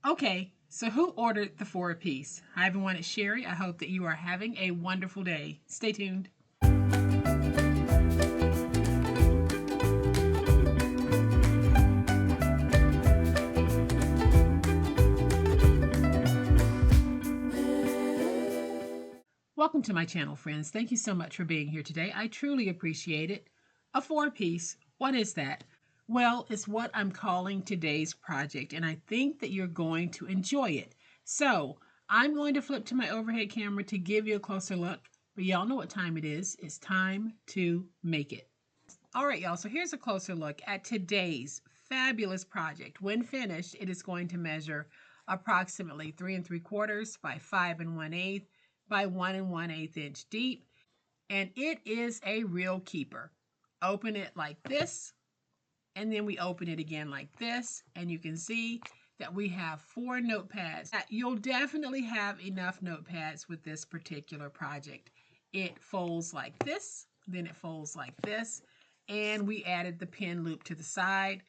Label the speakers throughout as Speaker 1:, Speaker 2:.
Speaker 1: Okay, so who ordered the 4-piece? Hi everyone, it's Sherry. I hope that you are having a wonderful day. Stay tuned. Welcome to my channel, friends. Thank you so much for being here today. I truly appreciate it. A 4-piece, what is that? Well, it's what I'm calling today's project, and I think that you're going to enjoy it. So, I'm going to flip to my overhead camera to give you a closer look, but y'all know what time it is. It's time to make it. All right, y'all, so here's a closer look at today's fabulous project. When finished, it is going to measure approximately 3 3/4 by 5 1/8 by 1 1/8 inch deep, and it is a real keeper. Open it like this, and then we open it again like this, and you can see that we have 4 notepads. You'll definitely have enough notepads with this particular project. It folds like this, then it folds like this, and we added the pin loop to the side,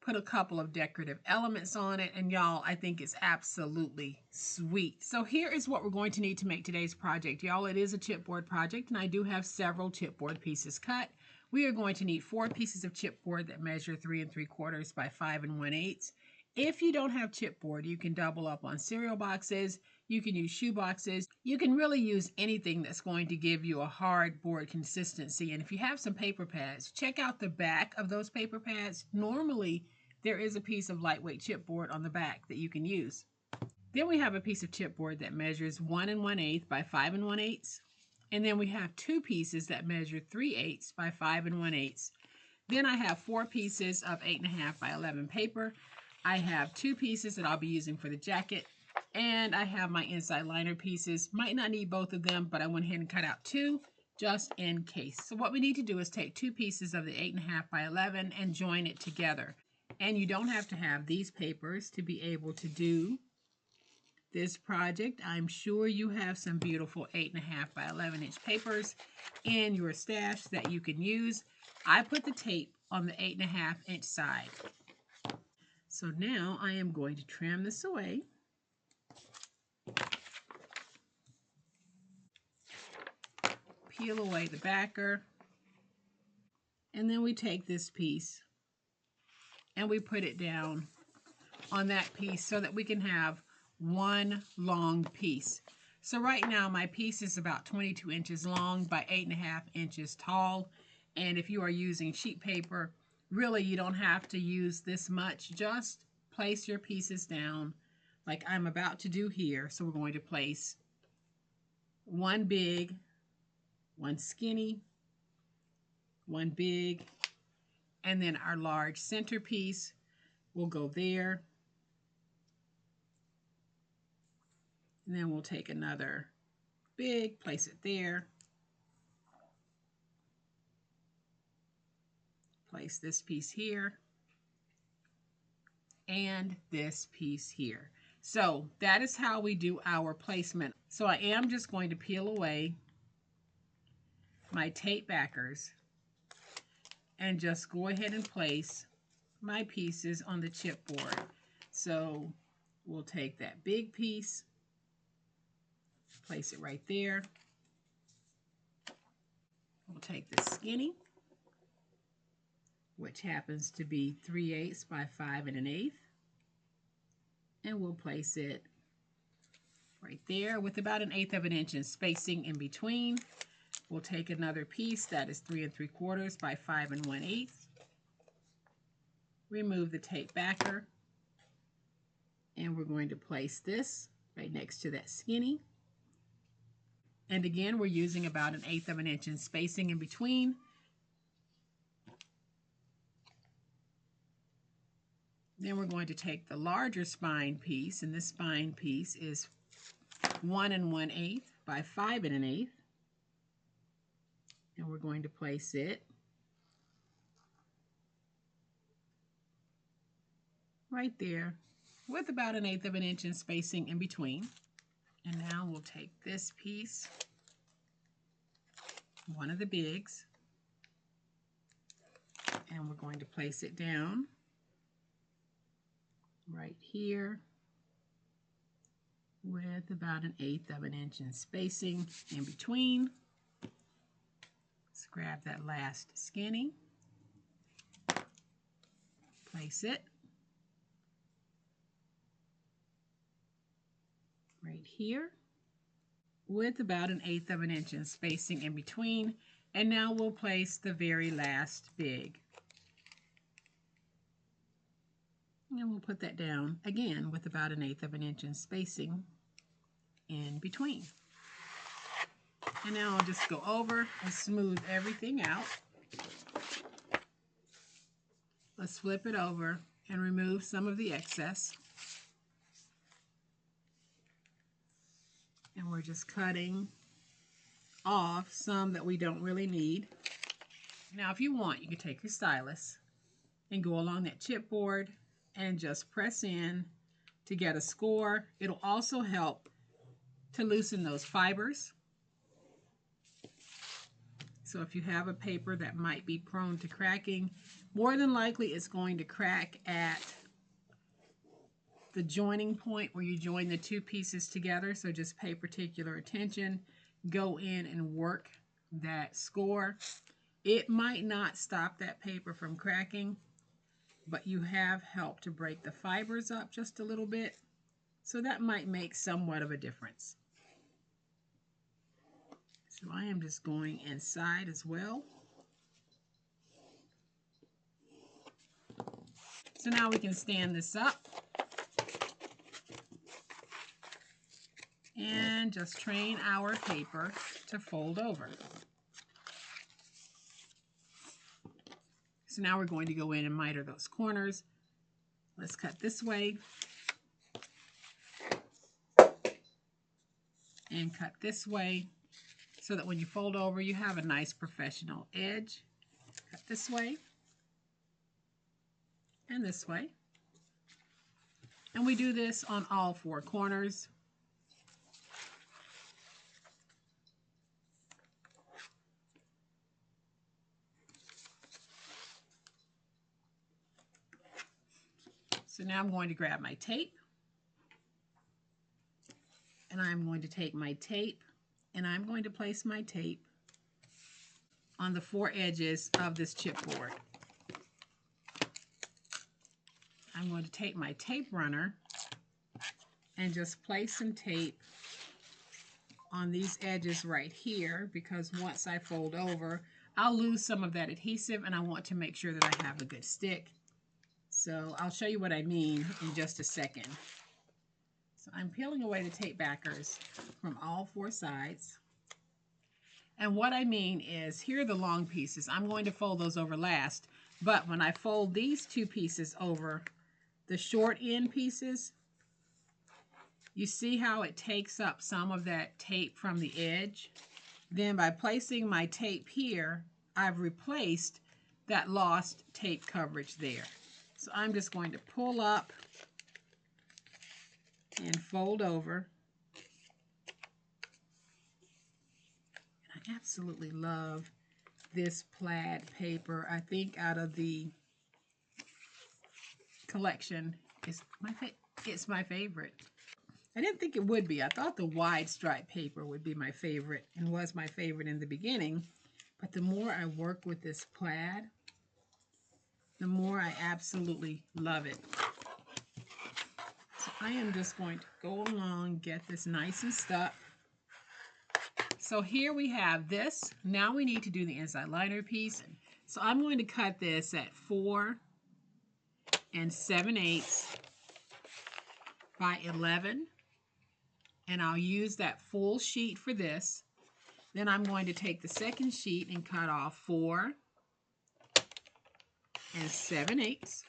Speaker 1: put a couple of decorative elements on it, and y'all, I think it's absolutely sweet. So here is what we're going to need to make today's project. Y'all, it is a chipboard project, and I do have several chipboard pieces cut. We are going to need 4 pieces of chipboard that measure 3 3/4 by 5 1/8. If you don't have chipboard, you can double up on cereal boxes. You can use shoe boxes. You can really use anything that's going to give you a hard board consistency. And if you have some paper pads, check out the back of those paper pads. Normally, there is a piece of lightweight chipboard on the back that you can use. Then we have a piece of chipboard that measures 1 1/8 by 5 1/8. And then we have 2 pieces that measure 3/8 by 5 1/8. Then I have 4 pieces of 8.5 by 11 paper. I have 2 pieces that I'll be using for the jacket. And I have my inside liner pieces. Might not need both of them, but I went ahead and cut out 2 just in case. So what we need to do is take 2 pieces of the 8.5 by 11 and join it together. And you don't have to have these papers to be able to do this project. I'm sure you have some beautiful 8.5 by 11 inch papers in your stash that you can use. I put the tape on the 8.5 inch side. So now I am going to trim this away. Peel away the backer. And then we take this piece and we put it down on that piece so that we can have one long piece. So right now my piece is about 22 inches long by 8.5 inches tall. And if you are using sheet paper, really you don't have to use this much. Just place your pieces down like I'm about to do here. So we're going to place one big, one skinny, one big, and then our large centerpiece will go there. And then we'll take another big, place it there. Place this piece here. And this piece here. So that is how we do our placement. So I am just going to peel away my tape backers and just go ahead and place my pieces on the chipboard. So we'll take that big piece, place it right there. We'll take the skinny, which happens to be 3/8 by 5 1/8, and we'll place it right there with about 1/8 of an inch in spacing in between. We'll take another piece that is 3 3/4 by 5 1/8. Remove the tape backer, and we're going to place this right next to that skinny. And again, we're using about 1/8 of an inch in spacing in between. Then we're going to take the larger spine piece, and this spine piece is 1 1/8 by 5 1/8. And we're going to place it right there with about 1/8 of an inch in spacing in between. And now we'll take this piece, one of the bigs, and we're going to place it down right here with about 1/8 of an inch in spacing in between. Let's grab that last skinny, place it right here with about 1/8 of an inch in spacing in between. And now we'll place the very last big. And we'll put that down again with about 1/8 of an inch in spacing in between. And now I'll just go over and smooth everything out. Let's flip it over and remove some of the excess. And we're just cutting off some that we don't really need. Now, if you want, you can take your stylus and go along that chipboard and just press in to get a score. It'll also help to loosen those fibers. So if you have a paper that might be prone to cracking, more than likely it's going to crack at the joining point where you join the two pieces together. So just pay particular attention. Go in and work that score. It might not stop that paper from cracking, but you have helped to break the fibers up just a little bit. So that might make somewhat of a difference. So I am just going inside as well. So now we can stand this up and just train our paper to fold over. So now we're going to go in and miter those corners. Let's cut this way and cut this way so that when you fold over, you have a nice professional edge. Cut this way and this way. And we do this on all four corners. So now I'm going to grab my tape, and I'm going to take my tape, and I'm going to place my tape on the four edges of this chipboard. I'm going to take my tape runner and just place some tape on these edges right here, because once I fold over, I'll lose some of that adhesive, and I want to make sure that I have a good stick. So I'll show you what I mean in just a second. So I'm peeling away the tape backers from all four sides. And what I mean is, here are the long pieces. I'm going to fold those over last, but when I fold these two pieces over, the short end pieces, you see how it takes up some of that tape from the edge? Then by placing my tape here, I've replaced that lost tape coverage there. So I'm just going to pull up and fold over. And I absolutely love this plaid paper. I think out of the collection, it's my favorite. I didn't think it would be. I thought the wide stripe paper would be my favorite, and was my favorite in the beginning. But the more I work with this plaid, the more I absolutely love it. So I am just going to go along, get this nice and stuck. So here we have this. Now we need to do the inside liner piece. So I'm going to cut this at 4 7/8 by 11. And I'll use that full sheet for this. Then I'm going to take the second sheet and cut off 4 7/8.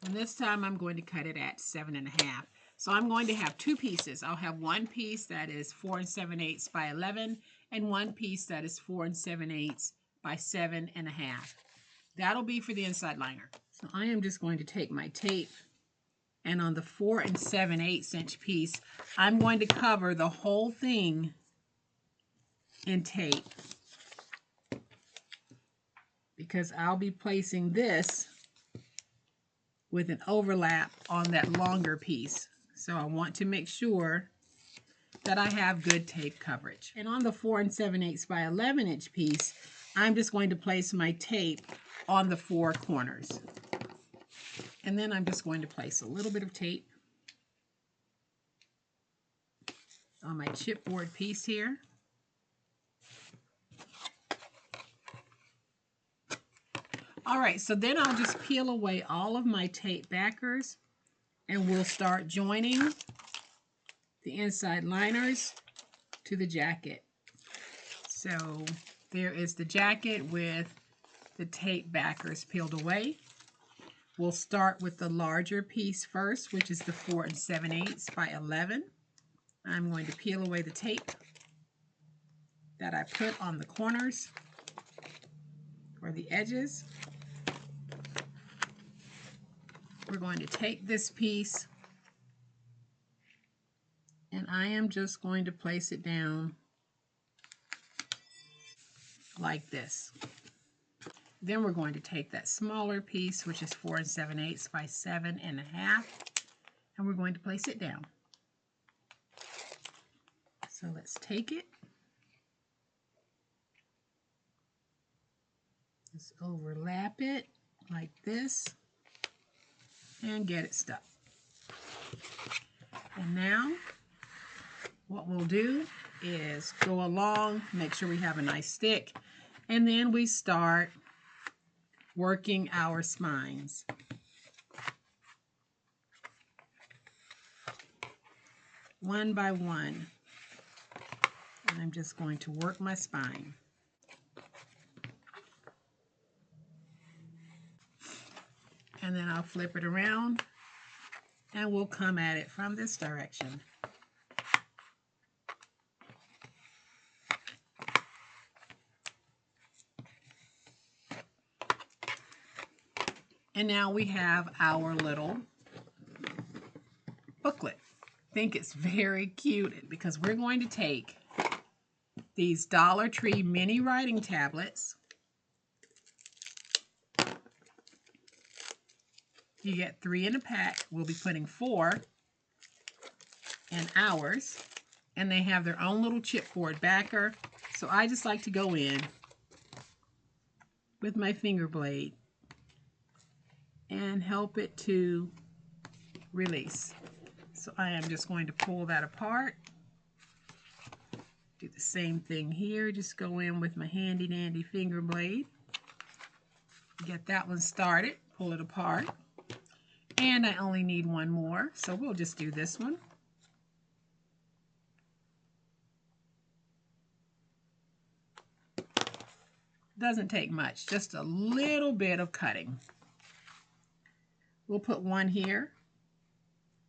Speaker 1: And this time I'm going to cut it at 7 1/2. So I'm going to have two pieces. I'll have one piece that is 4 7/8 by 11, and one piece that is 4 7/8 by 7 1/2. That'll be for the inside liner. So I am just going to take my tape, and on the 4 7/8 inch piece, I'm going to cover the whole thing in tape, because I'll be placing this with an overlap on that longer piece. So I want to make sure that I have good tape coverage. And on the 4 7/8 by 11 inch piece, I'm just going to place my tape on the 4 corners. And then I'm just going to place a little bit of tape on my chipboard piece here. All right, so then I'll just peel away all of my tape backers and we'll start joining the inside liners to the jacket. So there is the jacket with the tape backers peeled away. We'll start with the larger piece first, which is the 4 7/8 by 11. I'm going to peel away the tape that I put on the corners or the edges. We're going to take this piece and I am just going to place it down like this. Then we're going to take that smaller piece, which is 4 7/8 by 7.5, and we're going to place it down. So let's take it. Just overlap it like this and get it stuck. And now what we'll do is go along, make sure we have a nice stick, and then we start working our spines. One by one. And I'm just going to work my spine. And then I'll flip it around and we'll come at it from this direction. And now we have our little booklet. I think it's very cute because we're going to take these Dollar Tree mini writing tablets. You get 3 in a pack. We'll be putting 4 in ours. And they have their own little chipboard backer. So I just like to go in with my finger blade and help it to release. So I am just going to pull that apart. Do the same thing here. Just go in with my handy dandy finger blade. Get that one started. Pull it apart. And I only need one more, so we'll just do this one. Doesn't take much, just a little bit of cutting. We'll put one here,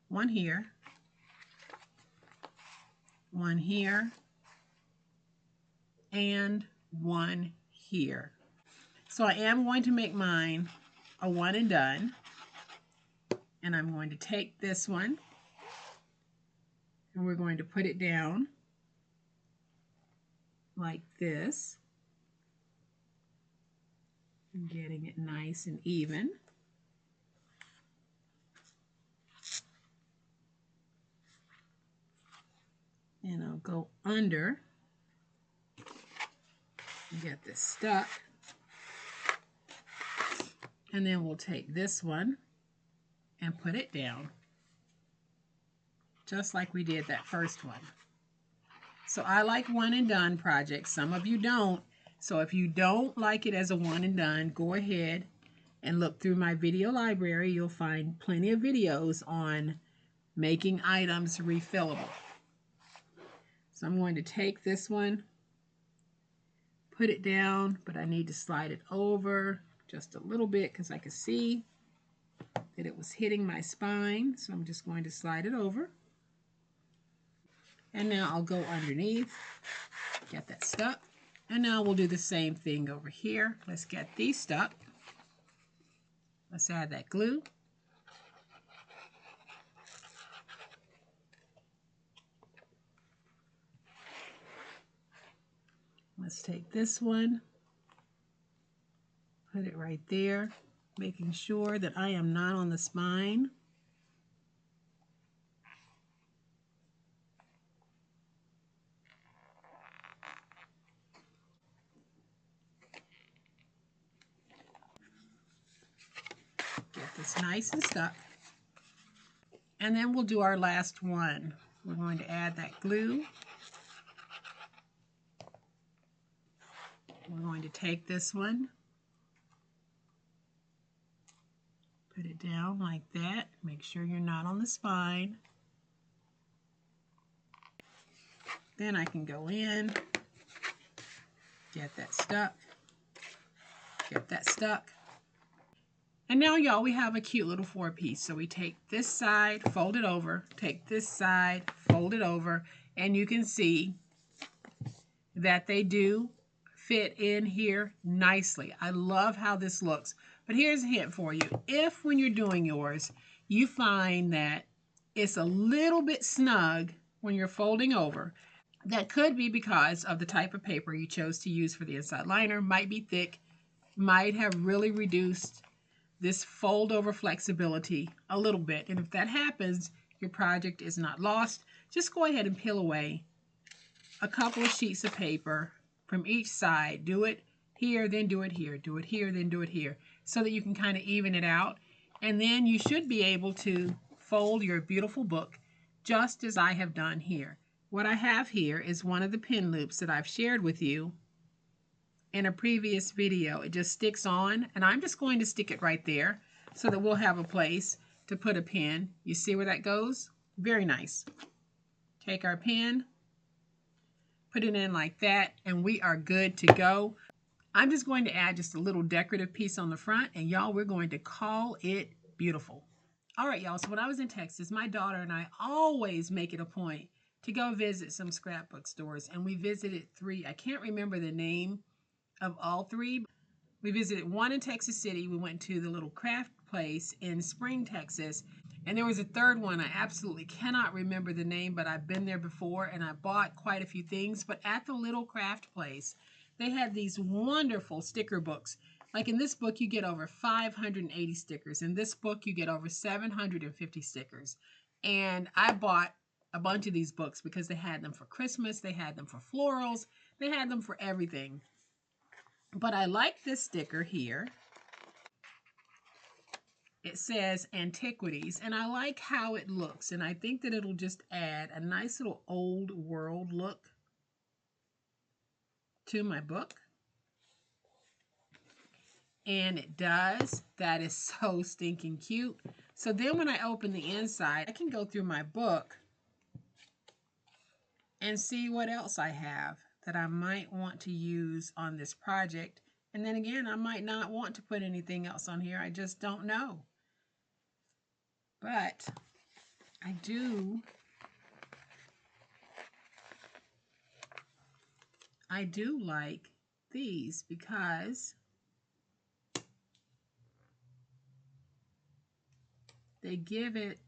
Speaker 1: one here, one here, and one here. So I am going to make mine a one and done. And I'm going to take this one and we're going to put it down like this. And getting it nice and even. And I'll go under and get this stuck. And then we'll take this one and put it down, just like we did that first one. So I like one and done projects. Some of you don't. So if you don't like it as a one and done, go ahead and look through my video library. You'll find plenty of videos on making items refillable. So I'm going to take this one, put it down, but I need to slide it over just a little bit because I can see that it was hitting my spine, so I'm just going to slide it over. And now I'll go underneath, get that stuck. And now we'll do the same thing over here. Let's get these stuck. Let's add that glue. Let's take this one, put it right there, making sure that I am not on the spine. this nice and stuck. And then we'll do our last one. We're going to add that glue. We're going to take this one, put it down like that. Make sure you're not on the spine. Then I can go in, get that stuck, get that stuck. And now, y'all, we have a cute little 4-piece. So we take this side, fold it over, take this side, fold it over, and you can see that they do fit in here nicely. I love how this looks. But here's a hint for you. If when you're doing yours, you find that it's a little bit snug when you're folding over, that could be because of the type of paper you chose to use for the inside liner. Might be thick, might have really reduced this fold over flexibility a little bit. And if that happens, your project is not lost. Just go ahead and peel away a couple of sheets of paper from each side. Do it here, then do it here. Do it here, then do it here, so that you can kind of even it out. And then you should be able to fold your beautiful book just as I have done here. What I have here is one of the pin loops that I've shared with you in a previous video. It just sticks on, and I'm just going to stick it right there so that we'll have a place to put a pin. You see where that goes? Very nice. Take our pin, put it in like that, and we are good to go. I'm just going to add just a little decorative piece on the front, and y'all, we're going to call it beautiful. All right, y'all, so when I was in Texas, my daughter and I always make it a point to go visit some scrapbook stores, and we visited 3. I can't remember the name of all 3. We visited one in Texas City. We went to the little craft place in Spring, Texas, and there was a 3rd one. I absolutely cannot remember the name, but I've been there before, and I bought quite a few things. But at the little craft place, they had these wonderful sticker books. Like in this book, you get over 580 stickers. In this book, you get over 750 stickers. And I bought a bunch of these books because they had them for Christmas, they had them for florals, they had them for everything. But I like this sticker here. It says Antiquities, and I like how it looks, and I think that it'll just add a nice little old world look to my book. And it does. That is so stinking cute. So then when I open the inside, I can go through my book and see what else I have that I might want to use on this project. And then again, I might not want to put anything else on here. I just don't know. But I do like these because they give it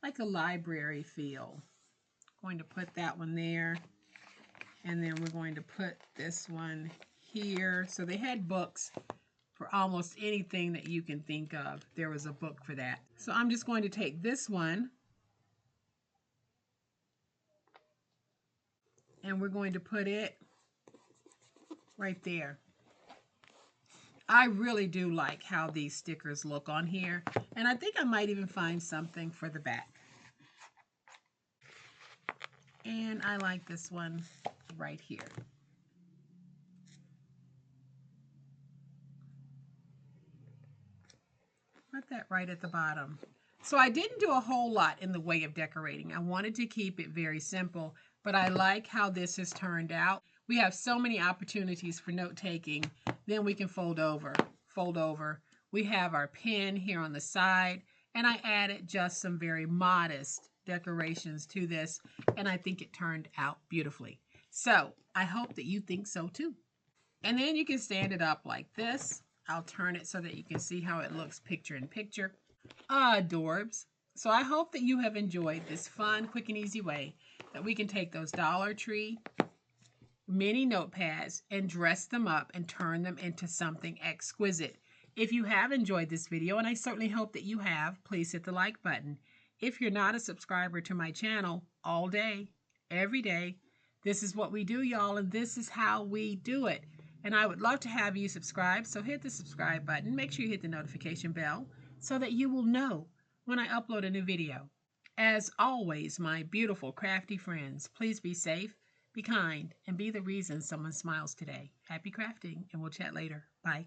Speaker 1: like a library feel. I'm going to put that one there, and then we're going to put this one here. So they had books for almost anything that you can think of. There was a book for that. So I'm just going to take this one, and we're going to put it right there. I really do like how these stickers look on here, and I think I might even find something for the back. And I like this one right here. Put that right at the bottom. So I didn't do a whole lot in the way of decorating. I wanted to keep it very simple, but I like how this has turned out. We have so many opportunities for note taking. Then we can fold over, fold over. We have our pen here on the side, and I added just some very modest decorations to this, and I think it turned out beautifully. So I hope that you think so too. And then you can stand it up like this. I'll turn it so that you can see how it looks picture in picture. Adorbs. So I hope that you have enjoyed this fun, quick, and easy way that we can take those Dollar Tree mini notepads and dress them up and turn them into something exquisite. If you have enjoyed this video, and I certainly hope that you have, please hit the like button. If you're not a subscriber to my channel, all day, every day, this is what we do, y'all, and this is how we do it. And I would love to have you subscribe, so hit the subscribe button. Make sure you hit the notification bell so that you will know when I upload a new video. As always, my beautiful crafty friends, please be safe, be kind, and be the reason someone smiles today. Happy crafting, and we'll chat later. Bye.